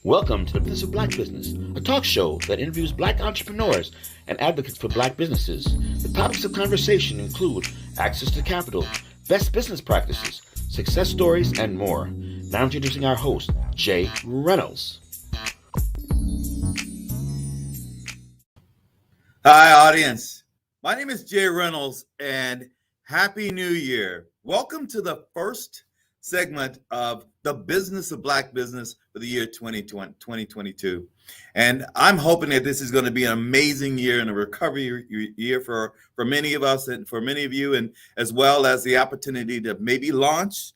Welcome to the Business of Black Business, a talk show that interviews Black entrepreneurs and advocates for Black businesses. The topics of conversation include access to capital, best business practices, success stories, and more. Now introducing our host, Jay Reynolds. Hi, audience. My name is Jay Reynolds, and Happy New Year. Welcome to the first segment of the Business of Black Business for the year 2022. And I'm hoping that this is going to be an amazing year and a recovery year for many of us and for many of you, and as well as the opportunity to maybe launch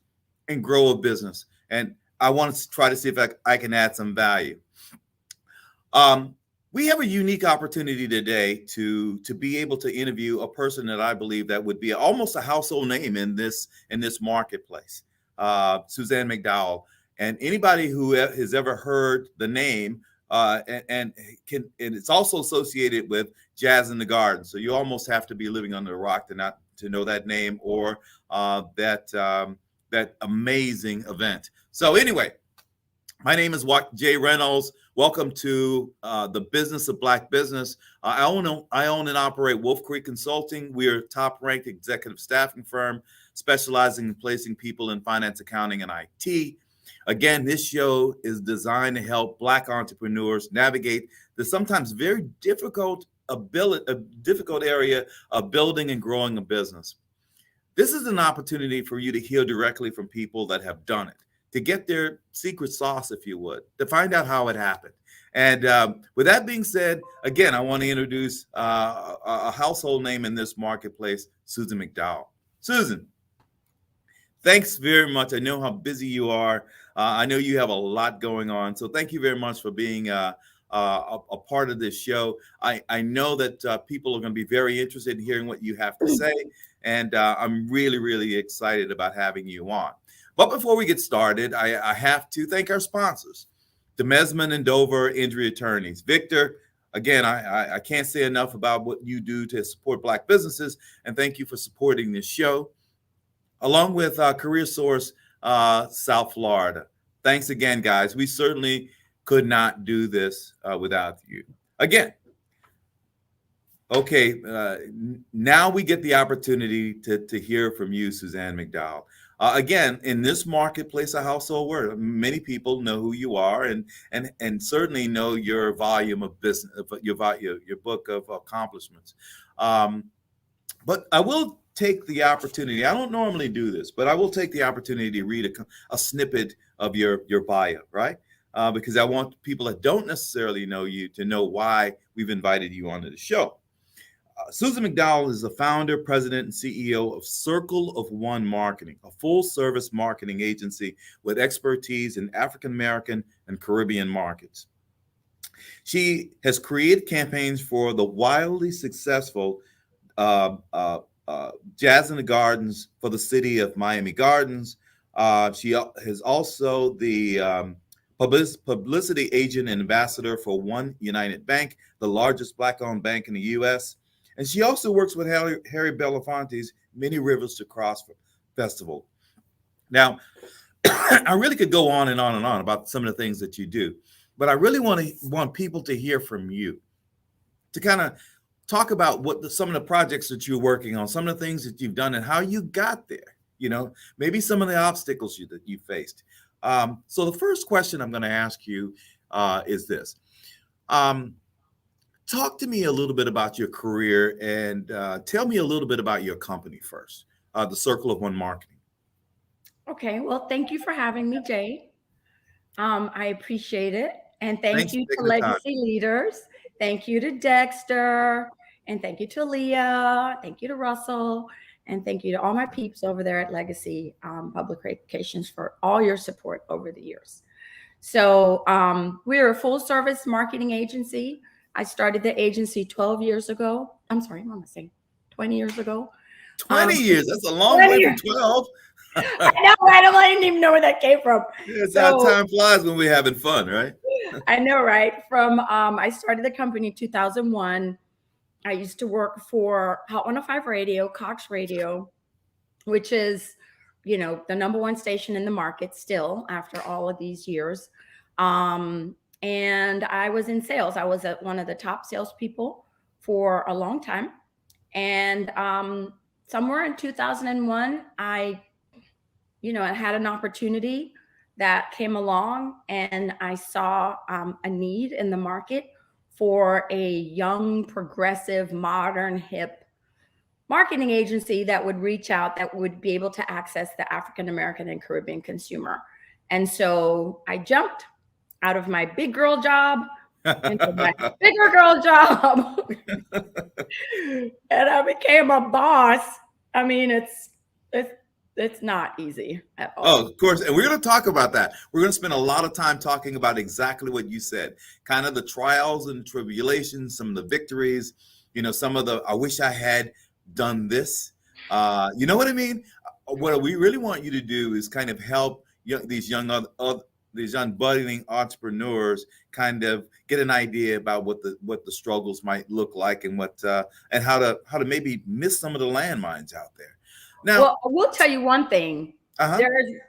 and grow a business. And I want to try to see if I can add some value. We have a unique opportunity today to be able to interview a person that I believe that would be almost a household name in this marketplace, Suzan McDowell. And anybody who has ever heard the name, and it's also associated with Jazz in the Garden. So you almost have to be living under a rock to know that name or that amazing event. So anyway, my name is Jay Reynolds. Welcome to the Business of Black Business. I own and operate Wolf Creek Consulting. We are a top-ranked executive staffing firm specializing in placing people in finance, accounting, and IT. Again, this show is designed to help Black entrepreneurs navigate the sometimes very difficult area of building and growing a business. This is an opportunity for you to hear directly from people that have done it, to get their secret sauce, if you would, to find out how it happened. And with that being said, again, I want to introduce a household name in this marketplace, Suzan McDowell. Suzan, thanks very much. I know how busy you are. I know you have a lot going on. So thank you very much for being a part of this show. I know that people are going to be very interested in hearing what you have to say. And I'm really, really excited about having you on. But before we get started, I have to thank our sponsors, the Mesman and Dover Injury Attorneys. Victor, again, I can't say enough about what you do to support Black businesses, and thank you for supporting this show, along with Career Source South Florida. Thanks again, guys. We certainly could not do this without you. Again, okay, now we get the opportunity to hear from you, Suzan McDowell. Again, in this marketplace, a household word. Many people know who you are, and certainly know your volume of business, your book of accomplishments. But I will take the opportunity. I don't normally do this, but I will take the opportunity to read a snippet of your bio, right? Because I want people that don't necessarily know you to know why we've invited you onto the show. Suzan McDowell is the founder, president, and CEO of Circle of One Marketing, a full-service marketing agency with expertise in African American and Caribbean markets. She has created campaigns for the wildly successful Jazz in the Gardens for the city of Miami Gardens. She is also the publicity agent and ambassador for One United Bank, the largest Black-owned bank in the U.S., and she also works with Harry Belafonte's Many Rivers to Cross Festival. Now, I really could go on and on and on about some of the things that you do, but I really want people to hear from you, to kind of talk about some of the projects that you're working on, some of the things that you've done and how you got there, maybe some of the obstacles that you faced. So the first question I'm going to ask you is this. Talk to me a little bit about your career and tell me a little bit about your company first, the Circle of One Marketing. Okay, well, thank you for having me, Jay. I appreciate it. And thank you to Legacy Leaders. Thank you to Dexter. And thank you to Leah. Thank you to Russell. And thank you to all my peeps over there at Legacy Public Relations for all your support over the years. So we're a full service marketing agency. I started the agency 12 years ago. I'm sorry, what am I saying? 20 years ago. 20 years? That's a long way from 12. I know, right? I didn't even know where that came from. It's how time flies when we're having fun, right? I know, right? I started the company in 2001. I used to work for Hot 105 Radio, Cox Radio, which is, the number one station in the market still after all of these years. And I was in sales. I was one of the top salespeople for a long time. And somewhere in 2001, I had an opportunity that came along, and I saw a need in the market for a young, progressive, modern, hip marketing agency that would reach out, that would be able to access the African American and Caribbean consumer. And so I jumped out of my big girl job into my bigger girl job. And I became a boss. I mean, it's not easy at all. Oh, of course. And we're going to talk about that. We're going to spend a lot of time talking about exactly what you said, kind of the trials and tribulations, some of the victories, some of the, I wish I had done this. You know what I mean? What we really want you to do is kind of help these young budding entrepreneurs kind of get an idea about what the struggles might look like, and what and how to maybe miss some of the landmines out there. Now, well, I will tell you one thing.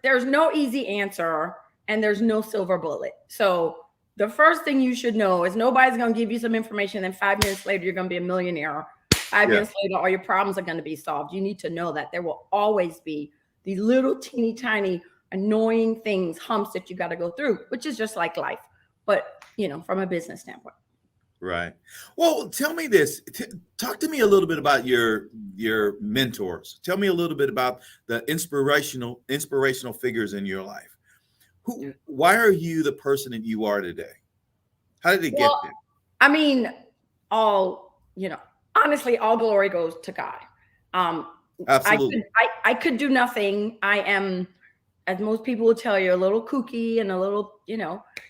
There's no easy answer, and there's no silver bullet. So the first thing you should know is nobody's going to give you some information, and 5 minutes later, you're going to be a millionaire. 5 minutes later, all your problems are going to be solved. You need to know that there will always be these little teeny tiny annoying things, humps that you got to go through, which is just like life, but from a business standpoint. Right. Well, tell me this. Talk to me a little bit about your mentors. Tell me a little bit about the inspirational figures in your life. Why are you the person that you are today? How did it get there? I mean, honestly, all glory goes to God. Absolutely. I could do nothing. I am, as most people will tell you, a little kooky and a little,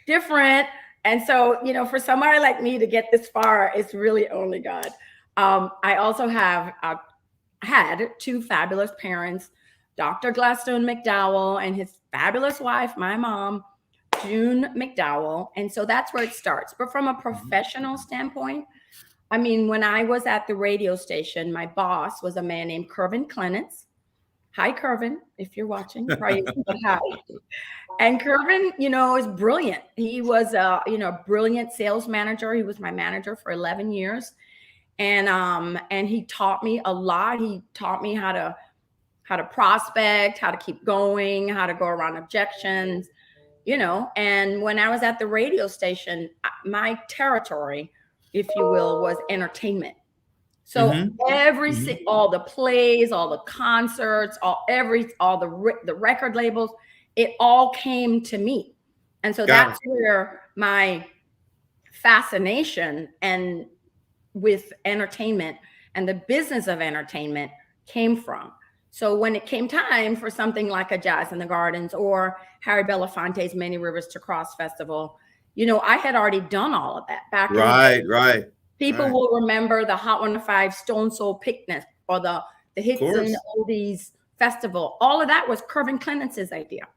different. And so, for somebody like me to get this far, it's really only God. I also have had two fabulous parents, Dr. Suzan McDowell and his fabulous wife, my mom, June McDowell. And so that's where it starts. But from a professional standpoint, I mean, when I was at the radio station, my boss was a man named Kervin Clements. Hi, Kervin, if you're watching, right? Hi. And Kervin, is brilliant. He was a brilliant sales manager. He was my manager for 11 years. And he taught me a lot. He taught me how to prospect, how to keep going, how to go around objections, and when I was at the radio station, my territory, if you will, was entertainment. So all the plays, all the concerts, all the record labels, it all came to me. And so that's where my fascination and with entertainment and the business of entertainment came from. So when it came time for something like a Jazz in the Gardens or Harry Belafonte's Many Rivers to Cross Festival, I had already done all of that back. Right. People will remember the Hot 105 Stone Soul Picnic or the Hits and Oldies Festival. All of that was Kervin Clements' idea.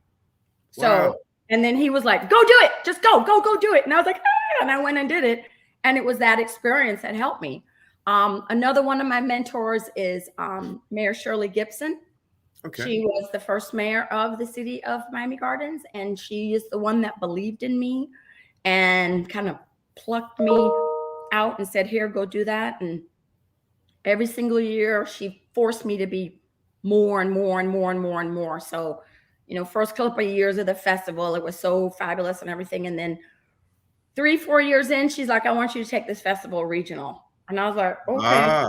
So, and then he was like, go do it. Just go do it. And I was like, and I went and did it. And it was that experience that helped me. Another one of my mentors is Mayor Shirley Gibson. Okay. She was the first mayor of the city of Miami Gardens, and she is the one that believed in me and kind of plucked me out and said, here, go do that. And every single year she forced me to be more and more and more and more and more. So, first couple of years of the festival, it was so fabulous and everything. And then 3-4 years in, she's like, I want you to take this festival regional. And I was like, okay.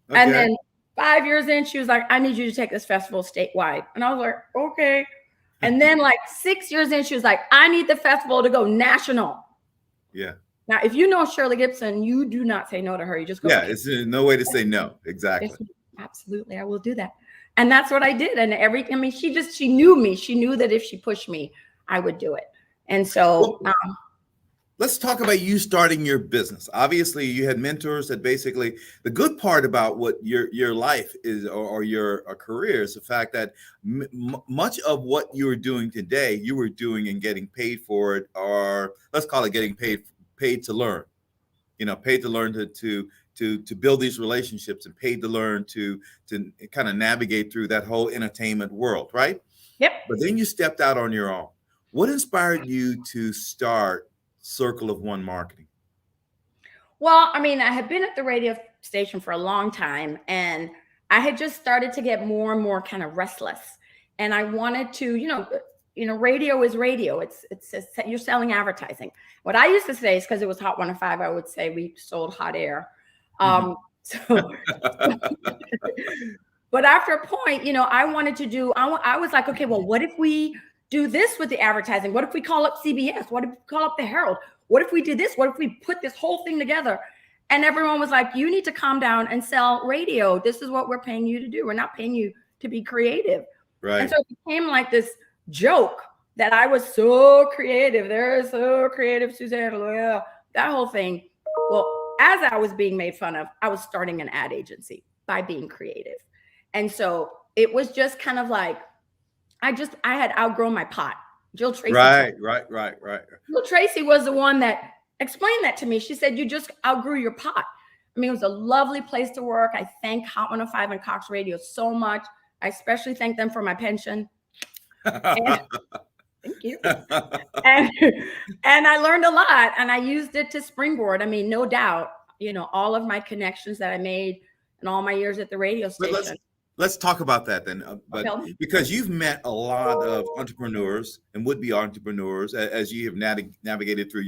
And then 5 years in, she was like, I need you to take this festival statewide. And I was like, okay. And then like 6 years in, she was like, I need the festival to go national. Yeah. Now, if you know Shirley Gibson, you do not say no to her. You just go. Yeah, it's no way to say no. Exactly. Absolutely. I will do that. And that's what I did. And she knew me. She knew that if she pushed me, I would do it. And so let's talk about you starting your business. Obviously, you had mentors that basically, the good part about what your life is or your career is the fact that much of what you are doing today, you were doing and getting paid for it, or let's call it getting paid to learn. Paid to learn to build these relationships, and paid to learn to kind of navigate through that whole entertainment world, right? Yep. But then you stepped out on your own. What inspired you to start Circle of One Marketing? Well, I mean, I had been at the radio station for a long time, and I had just started to get more and more kind of restless. And I wanted to, radio is radio. It's you're selling advertising. What I used to say is, because it was Hot 105, I would say we sold hot air. So, but after a point, I wanted to do. I was like, okay, well, what if we do this with the advertising? What if we call up CBS? What if we call up the Herald? What if we did this? What if we put this whole thing together? And everyone was like, you need to calm down and sell radio. This is what we're paying you to do. We're not paying you to be creative. Right. And so it became like this joke that I was so creative. They're so creative, Suzan. Yeah, that whole thing. Well, as I was being made fun of, I was starting an ad agency by being creative. And so it was just kind of like, I had outgrown my pot. Jill Tracy. Right. Jill Tracy was the one that explained that to me. She said, you just outgrew your pot. I mean, it was a lovely place to work. I thank Hot 105 and Cox Radio so much. I especially thank them for my pension. Thank you. And I learned a lot, and I used it to springboard. I mean, no doubt, all of my connections that I made in all my years at the radio station. Let's talk about that then, because you've met a lot of entrepreneurs and would-be entrepreneurs as you have navigated through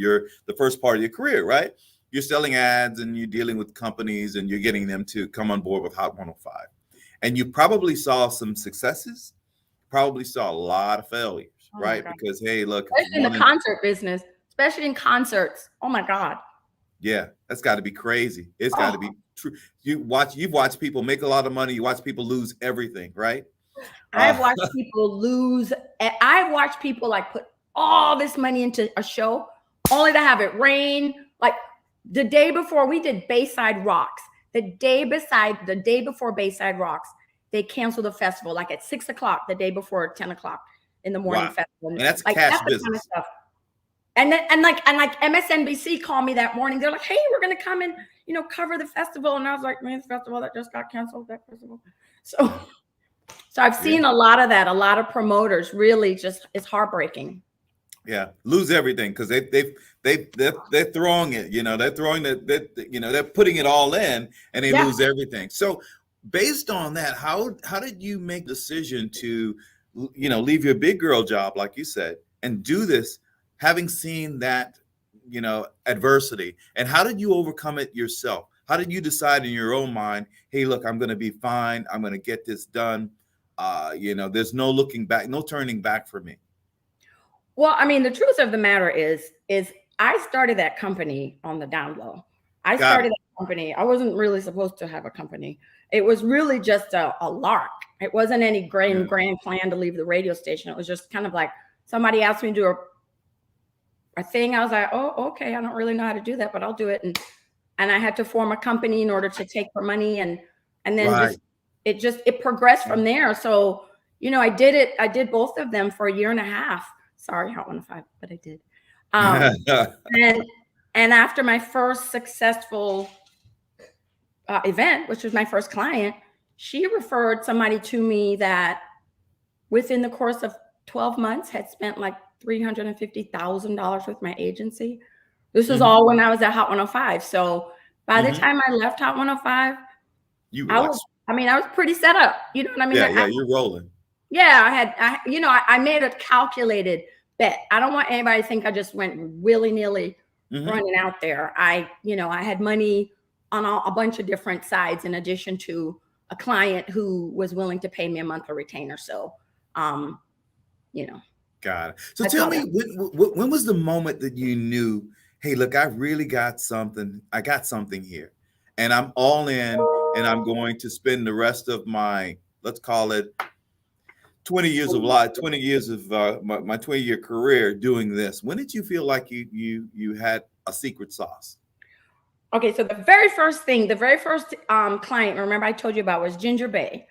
the first part of your career, right? You're selling ads and you're dealing with companies and you're getting them to come on board with Hot 105. And you probably saw some successes, probably saw a lot of failures, right? Because, hey, look. Especially in the concert business, especially in concerts. Oh, my God. Yeah, that's got to be crazy. It's got to be true. You've watched people make a lot of money. You watch people lose everything, right? I've watched people lose. I've watched people like put all this money into a show only to have it rain. Like the day before we did Bayside Rocks, the day before Bayside Rocks, they canceled the festival like at 6 o'clock, the day before 10 o'clock in the morning festival. And that's like, cash business. Kind of stuff. And like MSNBC called me that morning. They're like, hey, we're going to come and, cover the festival. And I was like, man, the festival that just got canceled, that festival. So I've seen a lot of that. A lot of promoters really just, it's heartbreaking. Yeah. Lose everything. Cause they're throwing it, they're throwing they're putting it all in and they lose everything. So based on that, how did you make the decision to, leave your big girl job, like you said, and do this, having seen that, adversity? And how did you overcome it yourself? How did you decide in your own mind, hey, look, I'm going to be fine. I'm going to get this done. There's no looking back, no turning back for me. Well, I mean, the truth of the matter is I started that company on the down low. I started that company. I wasn't really supposed to have a company. It was really just a lark. It wasn't any grand plan to leave the radio station. It was just kind of like somebody asked me to do a thing. I was like, oh, okay. I don't really know how to do that, but I'll do it. And I had to form a company in order to take her money. And then it progressed from there. So, I did it. I did both of them for a year and a half. Sorry, Hot 105, but I did. And after my first successful event, which was my first client, she referred somebody to me that within the course of 12 months had spent like $350,000 with my agency. This was all when I was at Hot 105. So by the time I left Hot 105, I was pretty set up. You know what I mean? Yeah, you're rolling. Yeah, I made a calculated bet. I don't want anybody to think I just went willy-nilly running out there. I had money on a bunch of different sides in addition to a client who was willing to pay me a monthly retainer. So, Got it. So tell me, when was the moment that you knew, hey, look, I really got something. I got something here and I'm all in and I'm going to spend the rest of my, let's call it 20 years of life, 20 years of my 20-year career doing this. When did you feel like you had a secret sauce? Okay, so the very first client, remember I told you about, was Ginger Bay.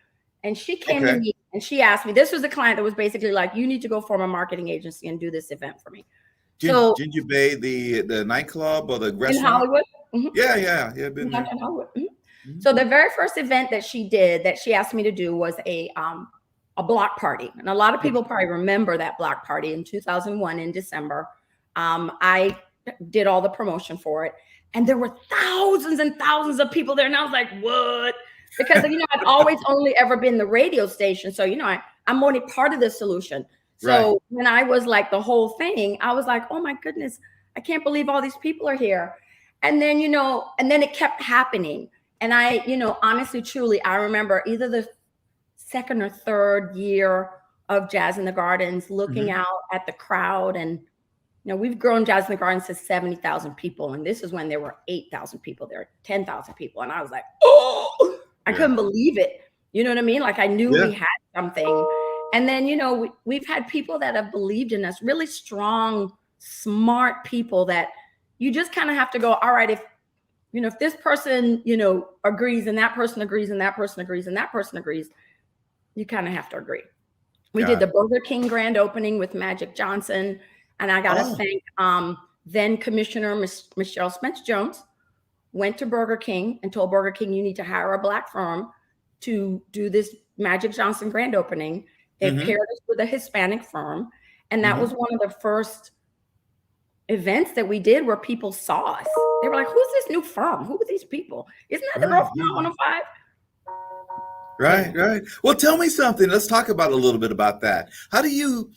And she came to me and she asked me, this was a client that was basically like, you need to go form a marketing agency and do this event for me. Ginger Bay, the nightclub or the restaurant? In Hollywood? Yeah. Been there. In Hollywood. So the very first event that she did, that she asked me to do, was a a block party. And a lot of people probably remember that block party in 2001 in December. I did all the promotion for it. And there were thousands and thousands of people there. And I was like, what? Because, I've always only ever been the radio station. So, I'm only part of the solution. So when I was like the whole thing, I was like, oh my goodness, I can't believe all these people are here. And then, and then it kept happening. And I, honestly, truly, I remember either the second or third year of Jazz in the Gardens, looking out at the crowd. And, we've grown Jazz in the Gardens to 70,000 people. And this is when there were 8,000 people there, 10,000 people. And I was like, oh, I couldn't believe it. You know what I mean? Like I knew we had something. And then, we've had people that have believed in us, really strong, smart people that you just kind of have to go, all right, if this person, agrees and that person agrees and that person agrees and that person agrees, you kind of have to agree. We did the Burger King grand opening with Magic Johnson. And I got to thank then Commissioner Michelle Spence-Jones went to Burger King and told Burger King, you need to hire a Black firm to do this Magic Johnson grand opening. They paired us with a Hispanic firm. And that was one of the first events that we did where people saw us. They were like, who's this new firm? Who are these people? Isn't that the girl from 105? Right. Well, tell me something. Let's talk about a little bit about that. How do you,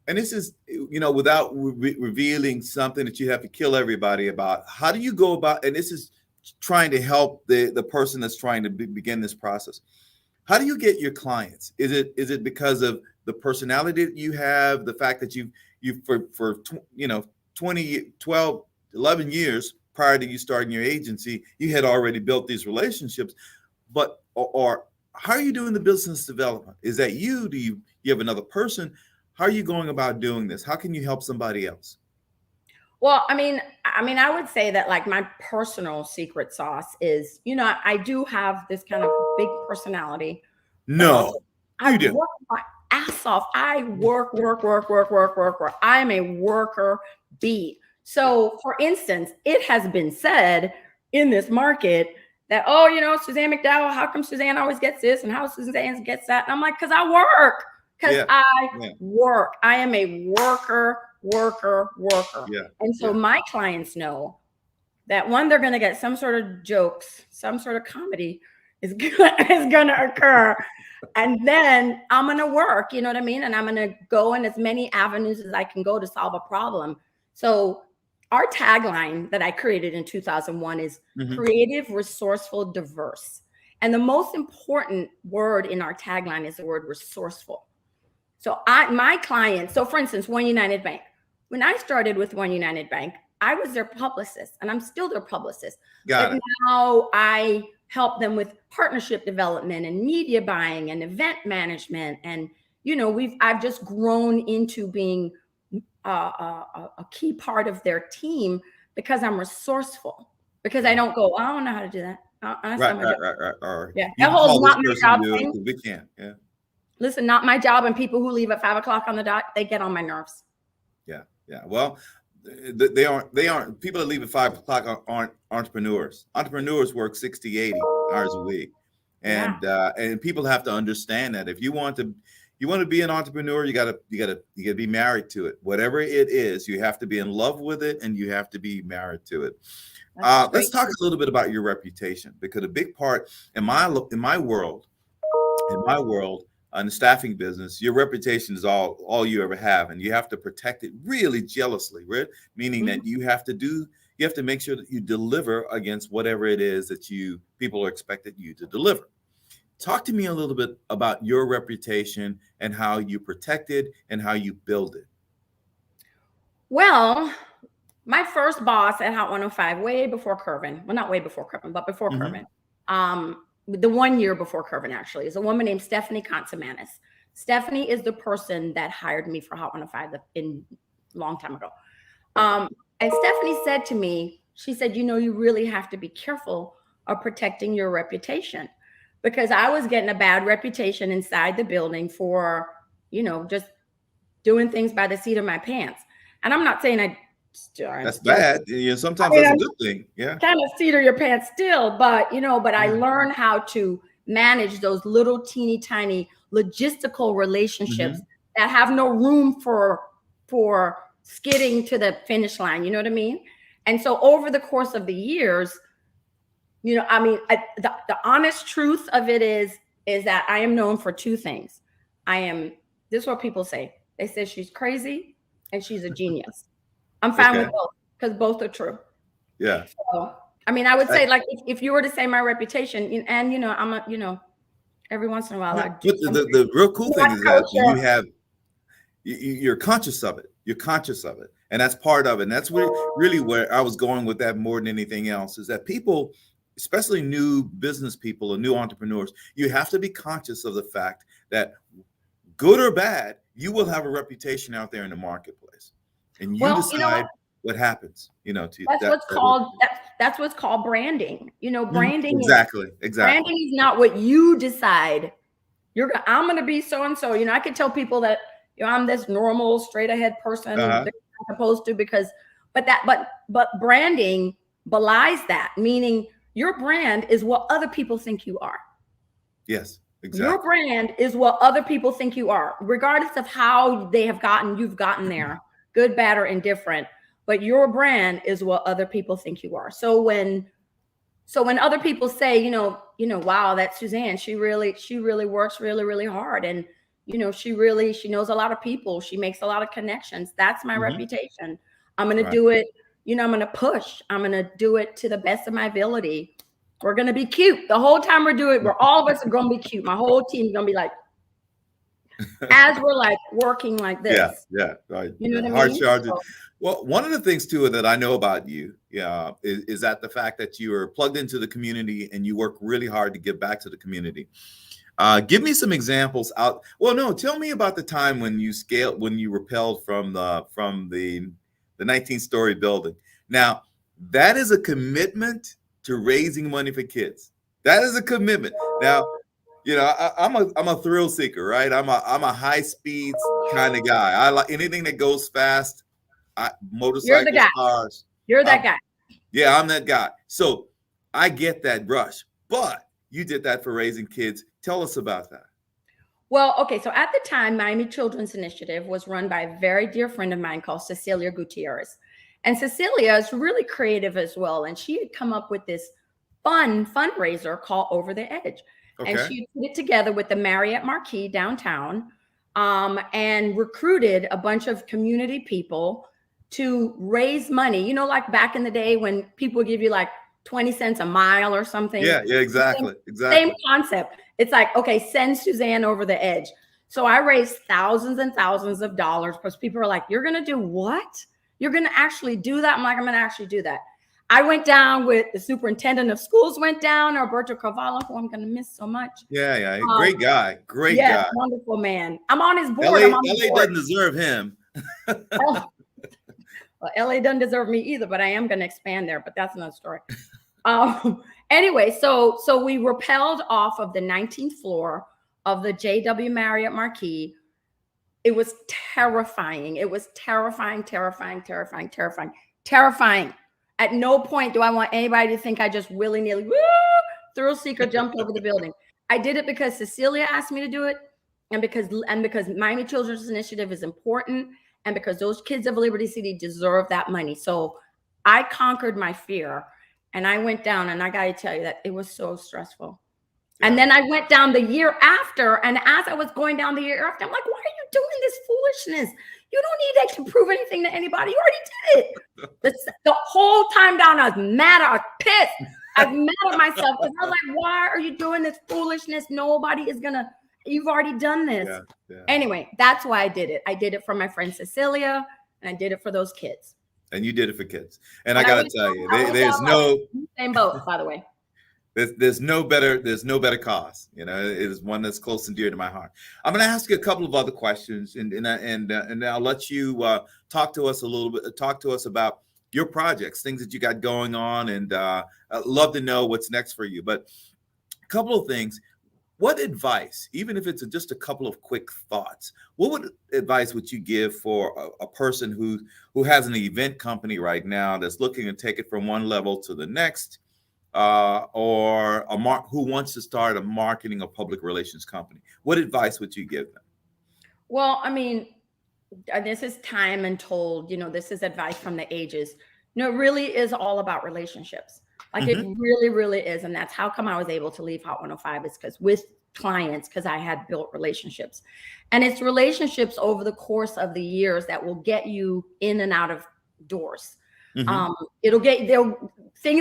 and this is, without revealing something that you have to kill everybody about, how do you go about, and this is trying to help the person that's trying to begin this process. How do you get your clients? Is it because of the personality that you have, the fact that you for 11 years prior to you starting your agency, you had already built these relationships, but or how are you doing the business development? Is that you? Do you have another person? How are you going about doing this? How can you help somebody else? Well, I mean, I would say that like my personal secret sauce is, I do have this kind of big personality. No, I work my ass off. I work. I am a worker bee. So for instance, it has been said in this market that, Suzan McDowell, how come Suzan always gets this and how Suzan gets that? And I'm like, because I work. Work. I am a worker. Yeah. And so my clients know that one, they're going to get some sort of jokes, some sort of comedy is going to occur. And then I'm going to work, you know what I mean? And I'm going to go in as many avenues as I can go to solve a problem. So our tagline that I created in 2001 is creative, resourceful, diverse. And the most important word in our tagline is the word resourceful. So my clients, so for instance, One United Bank. When I started with One United Bank, I was their publicist and I'm still their publicist. But now I help them with partnership development and media buying and event management. And, I've just grown into being a key part of their team because I'm resourceful, because I don't go, I don't know how to do that. Right. Yeah. That whole not my job thing. We can't. Yeah. Listen, not my job. And people who leave at 5 o'clock on the dot, they get on my nerves. Yeah. Well, they aren't people that leave at 5 o'clock aren't entrepreneurs. Entrepreneurs work 60, 80 hours a week. And people have to understand that if you want to be an entrepreneur, you gotta be married to it. Whatever it is, you have to be in love with it and you have to be married to it. Let's talk a little bit about your reputation, because a big part in my world, in the staffing business, your reputation is all you ever have, and you have to protect it really jealously, right? Meaning that you have to make sure that you deliver against whatever it is that people are expected you to deliver. Talk to me a little bit about your reputation and how you protect it and how you build it. Well, my first boss at Hot 105, way before Curvin, well, not way before Curvin, but before Curvin, the 1 year before Curvin actually, is a woman named Stephanie Consomanis. Stephanie is the person that hired me for Hot 105 in long time ago. And Stephanie said to me, she said, you really have to be careful of protecting your reputation, because I was getting a bad reputation inside the building for, just doing things by the seat of my pants. And I'm not saying that's bad. Sometimes that's a good thing. Yeah. Kind of seat of your pants still, but I learned how to manage those little teeny tiny logistical relationships that have no room for skidding to the finish line. You know what I mean? And so over the course of the years, you know, I mean, the honest truth of it is that I am known for two things. This is what people say. They say she's crazy and she's a genius. I'm fine with both because both are true. Yeah. So, I mean, I would say, like, if you were to say my reputation, and you know, I'm a, you know, every once in a while I do. But the real cool thing is that you're conscious of it. You're conscious of it, and that's part of it. And that's really where I was going with that more than anything else. Is that people, especially new business people or new entrepreneurs, you have to be conscious of the fact that, good or bad, you will have a reputation out there in the marketplace, and you decide what happens. You know, that's what's called branding. You know, branding exactly. Branding is not what you decide. I'm going to be so and so. You know, I could tell people that, you know, I'm this normal, straight ahead person I'm supposed to, but branding belies that, meaning your brand is what other people think you are. Yes, exactly. Your brand is what other people think you are, regardless of how you've gotten there, good, bad, or indifferent. But your brand is what other people think you are. So when other people say, you know, wow, that's Suzan, she really works really, really hard. And, you know, she knows a lot of people. She makes a lot of connections. That's my reputation. I'm going to do it. You know, I'm going to push. I'm going to do it to the best of my ability. We're going to be cute the whole time we're doing it. We're all of us are going to be cute. My whole team is going to be like, as we're like working like this. Yeah. Right. You know what I mean? Charges. Well, one of the things too that I know about you, is that the fact that you are plugged into the community and you work really hard to give back to the community. Give me some examples out. Well, no, tell me about the time when you rappelled from the 19-story building. Now, that is a commitment to raising money for kids. That is a commitment. Now, you know, I'm a thrill seeker, right? I'm a high speed kind of guy. I like anything that goes fast. Motorcycles, You're the guy. cars. You're that guy. Yeah, I'm that guy. So I get that rush, but you did that for raising kids. Tell us about that. Well, okay. So at the time, Miami Children's Initiative was run by a very dear friend of mine called Cecilia Gutierrez. And Cecilia is really creative as well. And she had come up with this fun fundraiser called Over the Edge. Okay. And she put it together with the Marriott Marquis downtown, and recruited a bunch of community people to raise money. You know, like back in the day when people would give you like 20 cents a mile or something. Yeah, exactly. Same concept. It's like, okay, send Suzan over the edge. So I raised thousands and thousands of dollars because people are like, you're going to do what? You're going to actually do that? I'm like, I'm going to actually do that. I went down with the superintendent of schools, went down, Alberto Carvalho, who I'm going to miss so much. Yeah. Great guy. Great guy. Wonderful man. I'm on his board. LA doesn't deserve him. Well, LA doesn't deserve me either, but I am going to expand there, but that's another story. Anyway, so we rappelled off of the 19th floor of the JW Marriott Marquis. It was terrifying. It was terrifying. At no point do I want anybody to think I just willy-nilly, thrill seeker, jumped over the building. I did it because Cecilia asked me to do it, and because Miami Children's Initiative is important, and because those kids of Liberty City deserve that money. So I conquered my fear, and I went down, and I got to tell you that it was so stressful. Yeah. And then I went down the year after, and as I was going down the year after, I'm like, why are you doing this foolishness? You don't need that to prove anything to anybody. You already did it. The whole time down, I was mad. I was pissed. I was mad at myself because I was like, why are you doing this foolishness? Nobody is going to, you've already done this. Yeah. Anyway, that's why I did it. I did it for my friend Cecilia, and I did it for those kids. And you did it for kids. And I got to tell you, there's no same boat, by the way. There's no better cause. You know, it is one that's close and dear to my heart. I'm going to ask you a couple of other questions, and I'll let you talk to us a little bit. Talk to us about your projects, things that you got going on, and I'd love to know what's next for you. But a couple of things. What advice, even if it's just a couple of quick thoughts, what advice would you give for a person who has an event company right now that's looking to take it from one level to the next? or who wants to start a marketing or public relations company? What advice would you give them? Well, I mean, this is time and told, this is advice from the ages. No, it really is all about relationships. Like it really, really is. And that's how come I was able to leave Hot 105 is because with clients, because I had built relationships. And it's relationships over the course of the years that will get you in and out of doors. Things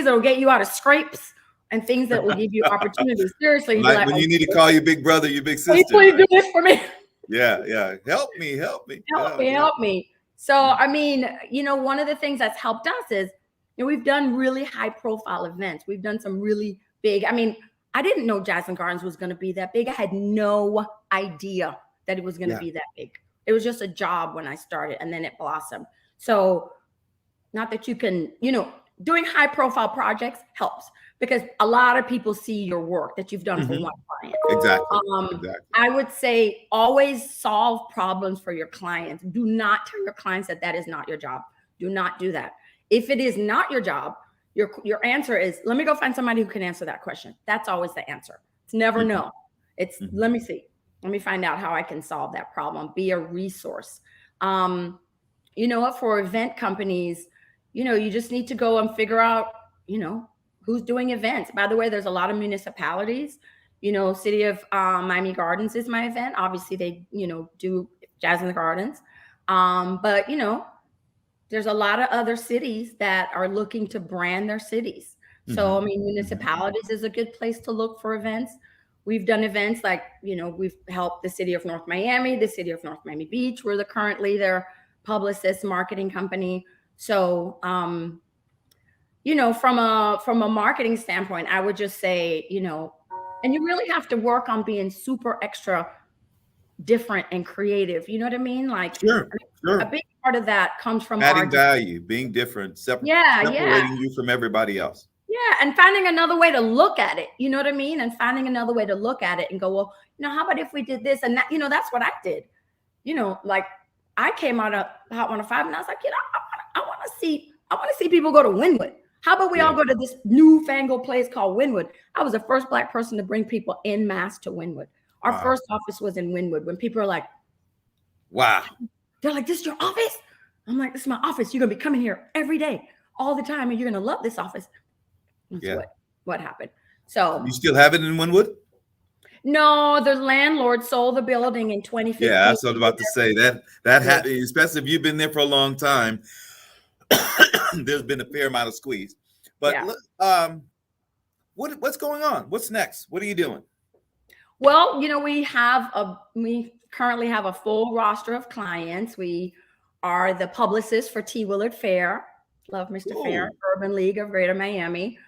that will get you out of scrapes and things that will give you opportunities. Seriously. Like when you need to call your big brother, your big sister. Please do this for me. Yeah. Help me. So, I mean, one of the things that's helped us is, we've done really high profile events. We've done some really big, I mean, I didn't know Jazz and Gardens was going to be that big. I had no idea that it was going to be that big. It was just a job when I started and then it blossomed. So not that you can, doing high profile projects helps because a lot of people see your work that you've done for one client. Exactly. I would say always solve problems for your clients. Do not tell your clients that is not your job. Do not do that. If it is not your job, your answer is, let me go find somebody who can answer that question. That's always the answer. It's never no. It's let me see. Let me find out how I can solve that problem. Be a resource. You know what? For event companies, you just need to go and figure out, who's doing events. By the way, there's a lot of municipalities. City of Miami Gardens is my event. Obviously, they, do Jazz in the Gardens. But, there's a lot of other cities that are looking to brand their cities. So, I mean, municipalities is a good place to look for events. We've done events like, we've helped the city of North Miami, the city of North Miami Beach. We're currently their publicist marketing company. So, from a marketing standpoint, I would just say, and you really have to work on being super extra different and creative. You know what I mean? Like sure. A big part of that comes from adding value, being different, separating you from everybody else. Yeah. And finding another way to look at it. You know what I mean? And finding another way to look at it and go, well, how about if we did this and that, that's what I did. Like I came out of Hot 105 and I was like, I want to see people go to Wynwood. How about we all go to this newfangled place called Wynwood? I was the first Black person to bring people en masse to Wynwood. Our first office was in Wynwood when people are like, wow. They're like, this is your office? I'm like, this is my office. You're going to be coming here every day, all the time, and you're going to love this office. That's what happened. So you still have it in Wynwood? No, the landlord sold the building in 2015. Yeah, that's what I was about to say. That happened, especially if you've been there for a long time. There's been a fair amount of squeeze. But what's going on? What's next? What are you doing? Well, we currently have a full roster of clients. We are the publicist for T. Willard Fair. Love Mr. Fair, Urban League of Greater Miami.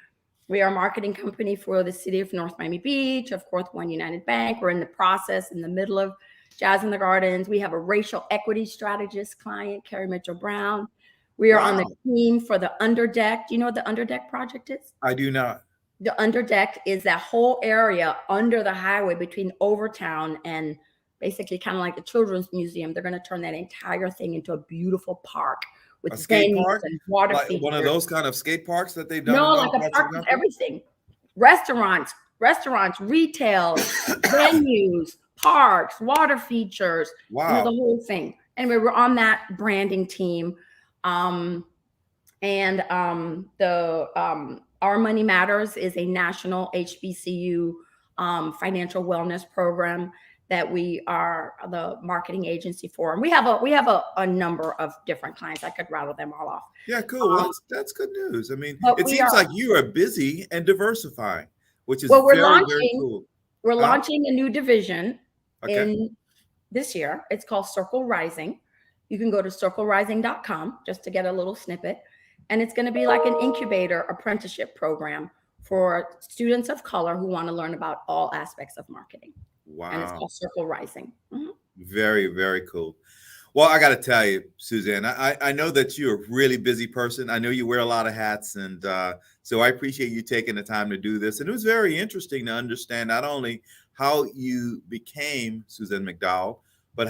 We are a marketing company for the city of North Miami Beach, of course, One United Bank. We're in the process, in the middle of Jazz in the Gardens. We have a racial equity strategist client, Carrie Mitchell Brown. We are on the team for the Underdeck. Do you know what the Underdeck project is? I do not. The Underdeck is that whole area under the highway between Overtown and basically kind of like the Children's Museum. They're going to turn that entire thing into a beautiful park with a skate park and water features. One of those kind of skate parks that they've done. No, like a park with everything. Restaurants, retail, venues, parks, water features. Wow. The whole thing. Anyway, we're on that branding team. Our Money Matters is a national HBCU financial wellness program that we are the marketing agency for. And we have a number of different clients. I could rattle them all off. Yeah, cool. Well, that's good news. I mean, it seems like you are busy and diversifying, which is very cool. We're launching a new division in this year. It's called Circle Rising. You can go to circlerising.com just to get a little snippet. And it's going to be like an incubator apprenticeship program for students of color who want to learn about all aspects of marketing. Wow. And it's called Circle Rising. Mm-hmm. Very, very cool. Well, I got to tell you, Suzan, I know that you're a really busy person. I know you wear a lot of hats. And so I appreciate you taking the time to do this. And it was very interesting to understand not only how you became Suzan McDowell, but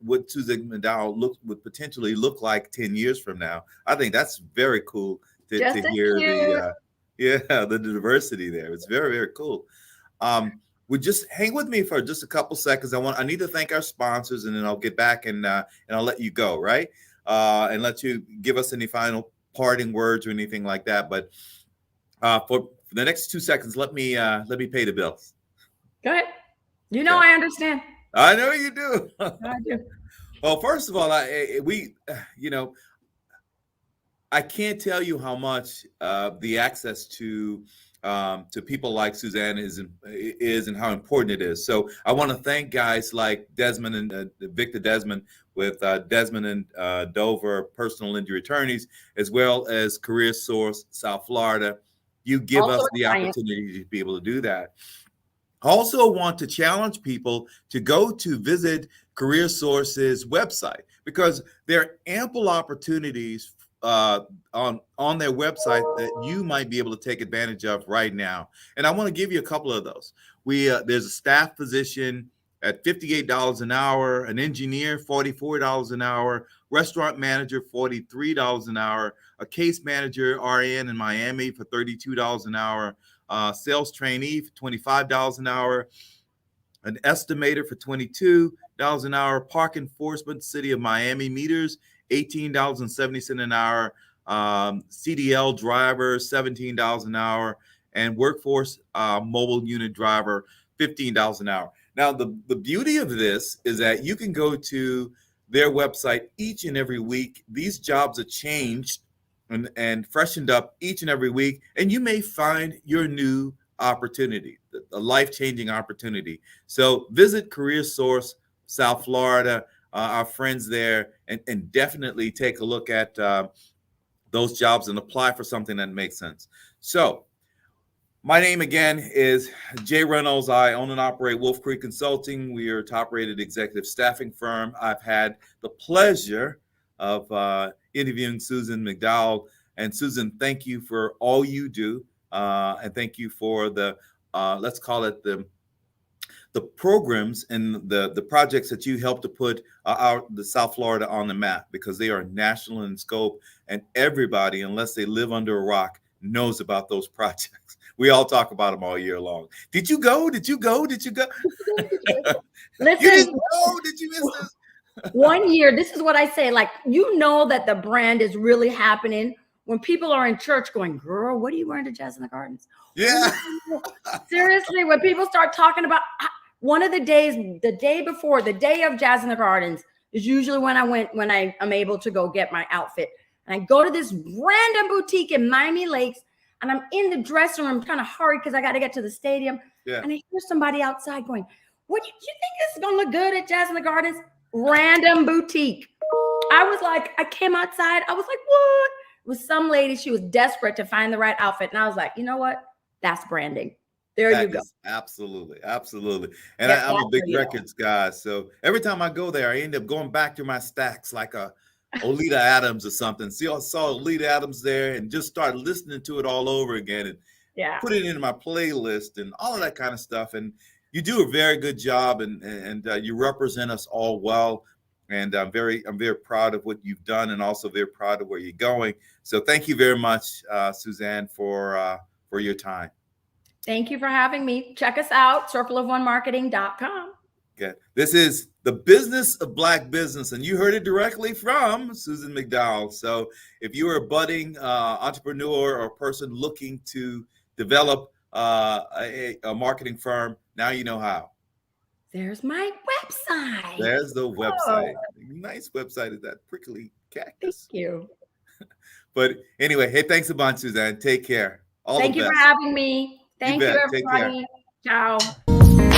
what Suzan McDowell would potentially look like 10 years from now. I think that's very cool to hear Yeah, the diversity there. It's very, very cool. Would just hang with me for just a couple seconds. I need to thank our sponsors, and then I'll get back and I'll let you go, right? And let you give us any final parting words or anything like that. But for the next 2 seconds, let me pay the bills. Go ahead. You know, Okay. I understand. I know you do. I do. Well, first of all, I can't tell you how much the access to people like Suzan is and how important it is. So I want to thank guys like Desmond and Victor Desmond with Desmond and Dover Personal Injury Attorneys, as well as Career Source South Florida. You give Also us the opportunity to be able to do that. I also want to challenge people to go to visit Career Source's website, because there are ample opportunities on their website that you might be able to take advantage of right now. And I want to give you a couple of those. There's a staff position at $58 an hour, an engineer $44 an hour, restaurant manager $43 an hour, a case manager RN in Miami for $32 an hour, sales trainee for $25 an hour, an estimator for $22 an hour, park enforcement City of Miami meters $18.70 an hour, CDL driver $17 an hour, and workforce mobile unit driver $15 an hour. Now, the beauty of this is that you can go to their website each and every week. These jobs are changed and freshened up each and every week, and you may find your new opportunity, a life-changing opportunity. So visit Career Source South Florida, our friends there, and definitely take a look at those jobs and apply for something that makes sense. So my name again is Jay Reynolds. I own and operate Wolf Creek Consulting. We are a top-rated executive staffing firm. I've had the pleasure of interviewing Suzan McDowell. And Suzan, thank you for all you do. And thank you for the, let's call it the programs and the projects that you help to put the South Florida on the map, because they are national in scope, and everybody, unless they live under a rock, knows about those projects. We all talk about them all year long. Did you go? Did you go? Did you go? Listen, you didn't go? Did you miss this? 1 year, this is what I say, like, you know that the brand is really happening when people are in church going, girl, what are you wearing to Jazz in the Gardens? Yeah. Seriously, when people start talking about one of the days, the day before, the day of Jazz in the Gardens is usually when I am able to go get my outfit. And I go to this random boutique in Miami Lakes, and I'm in the dressing room trying to hurry because I got to get to the stadium. Yeah. And I hear somebody outside going, what, do you think this is going to look good at Jazz in the Gardens? Random boutique. I was like, I came outside. I was like, what? It was some lady. She was desperate to find the right outfit. And I was like, you know what? That's branding. There you go. Absolutely. Absolutely. And I'm a big records guy. So every time I go there, I end up going back to my stacks like a Olita Adams or something. I saw Olita Adams there and just started listening to it all over again and put it into my playlist and all of that kind of stuff. And you do a very good job, and you represent us all well. And I'm very proud of what you've done, and also very proud of where you're going. So thank you very much, Suzan, for your time. Thank you for having me. Check us out, circleofonemarketing.com. Okay. This is the business of Black business, and you heard it directly from Suzan McDowell. So if you are a budding entrepreneur or person looking to develop a marketing firm, now you know how. There's my website. There's the website. Oh. Nice website is that prickly cactus. Thank you. But anyway, hey, thanks a bunch, Suzan. Take care. Thank you for having me. Thank you, everybody. Ciao.